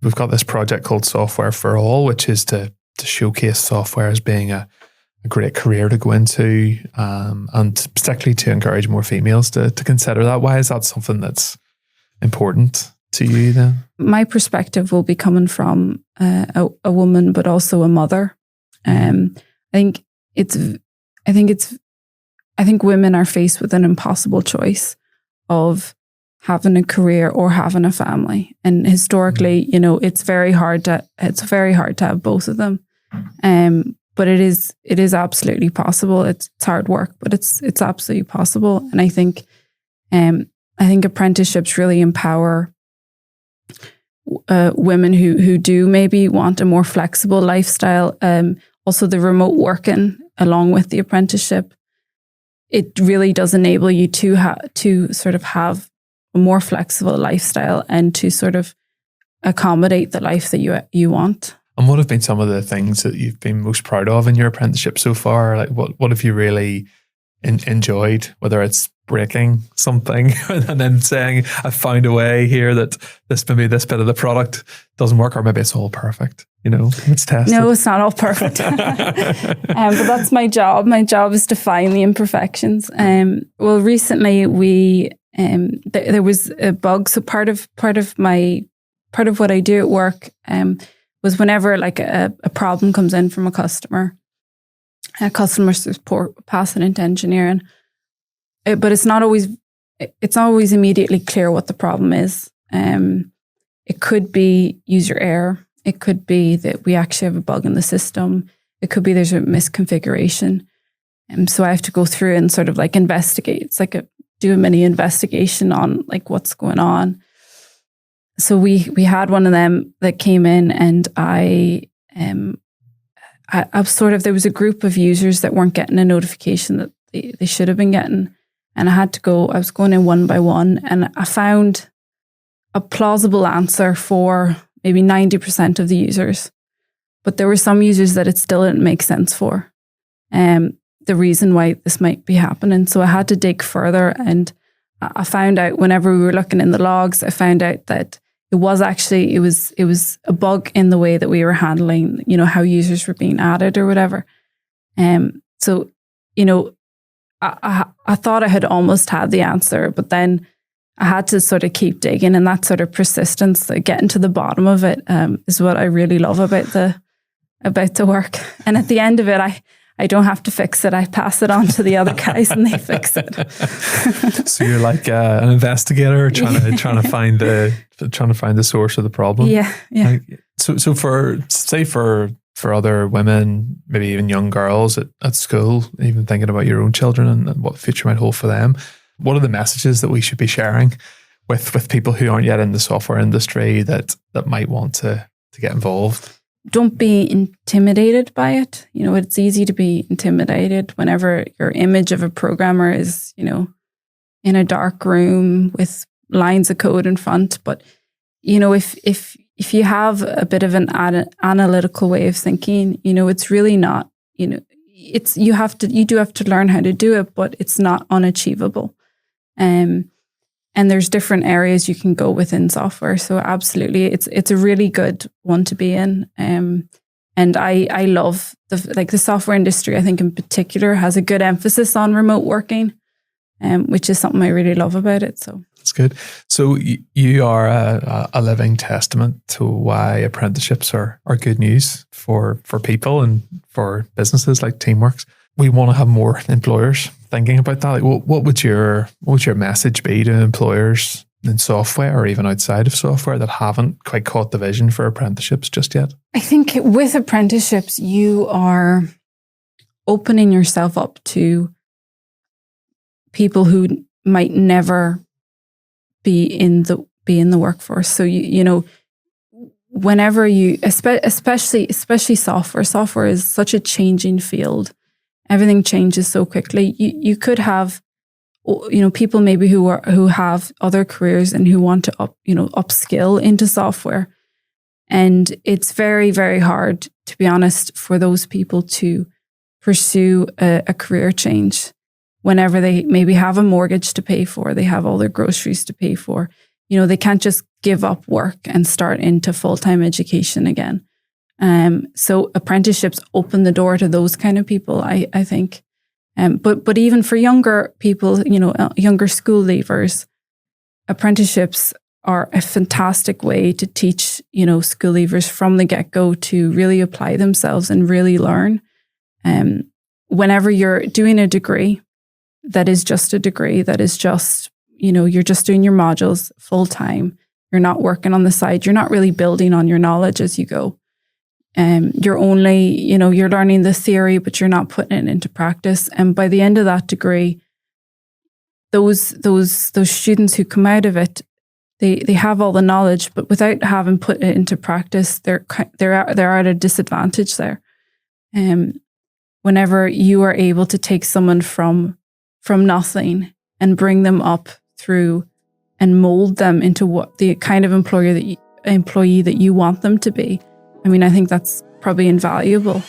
we've got this project called Software for All, which is to showcase software as being a great career to go into, and particularly to encourage more females to consider that. Why is that something that's important to you then? My perspective will be coming from a woman, but also a mother. I think women are faced with an impossible choice of having a career or having a family, and historically, it's very hard to have both of them. But it is absolutely possible. It's hard work, but it's absolutely possible. And I think apprenticeships really empower women who do maybe want a more flexible lifestyle. Also, the remote working along with the apprenticeship, it really does enable you to sort of have a more flexible lifestyle and to sort of accommodate the life that you want. And what have been some of the things that you've been most proud of in your apprenticeship so far? Like what have you really enjoyed, whether it's breaking something and then saying, I found a way here that this bit of the product doesn't work, or maybe it's all perfect, it's tested. No, it's not all perfect. But that's my job. My job is to find the imperfections. Well, recently there was a bug. So part of what I do at work, was whenever like a problem comes in from a customer support, pass it into engineering. But it's not always immediately clear what the problem is. It could be user error. It could be that we actually have a bug in the system. It could be there's a misconfiguration. So I have to go through and sort of like investigate. It's like do a mini investigation on like what's going on. So we had one of them that came in, and I there was a group of users that weren't getting a notification that they should have been getting. And I was going in one by one, and I found a plausible answer for maybe 90% of the users. But there were some users that it still didn't make sense for, the reason why this might be happening. So I had to dig further, and I found out whenever we were looking in the logs, I found out that it was a bug in the way that we were handling, how users were being added or whatever. So, I thought I had almost had the answer, but then I had to sort of keep digging, and that sort of persistence, getting to the bottom of it, is what I really love about the work. And at the end of it, I don't have to fix it. I pass it on to the other guys and they fix it. So you're like an investigator trying to find the source of the problem. Yeah. So for other women, maybe even young girls at school, even thinking about your own children and what the future might hold for them, what are the messages that we should be sharing with people who aren't yet in the software industry that might want to get involved? Don't be intimidated by it. It's easy to be intimidated whenever your image of a programmer is, in a dark room with lines of code in front. But, if you have a bit of an analytical way of thinking, it's really not, you do have to learn how to do it, but it's not unachievable. And there's different areas you can go within software. So absolutely, it's a really good one to be in. And I love the software industry, I think in particular, has a good emphasis on remote working, which is something I really love about it. So that's good. So you are a living testament to why apprenticeships are good news for people and for businesses like Teamworks. We want to have more employers thinking about that. Like, what would your message be to employers in software or even outside of software that haven't quite caught the vision for apprenticeships just yet? I think with apprenticeships, you are opening yourself up to people who might never be in the workforce. So whenever you, especially software is such a changing field. Everything changes so quickly. You could have, people maybe who have other careers and who want to upskill into software, and it's very, very hard, to be honest, for those people to pursue a career change whenever they maybe have a mortgage to pay for, they have all their groceries to pay for. they can't just give up work and start into full-time education again. So apprenticeships open the door to those kind of people, I think. But even for younger people, younger school leavers, apprenticeships are a fantastic way to teach, school leavers from the get-go to really apply themselves and really learn. Whenever you're doing a degree, that is just a degree, that is just, you're just doing your modules full time. You're not working on the side. You're not really building on your knowledge as you go. You're only, you're learning the theory, but you're not putting it into practice. And by the end of that degree, those students who come out of it, they have all the knowledge, but without having put it into practice, they're at a disadvantage there. Whenever you are able to take someone from nothing and bring them up through and mold them into what the kind of employee that you want them to be, I think that's probably invaluable.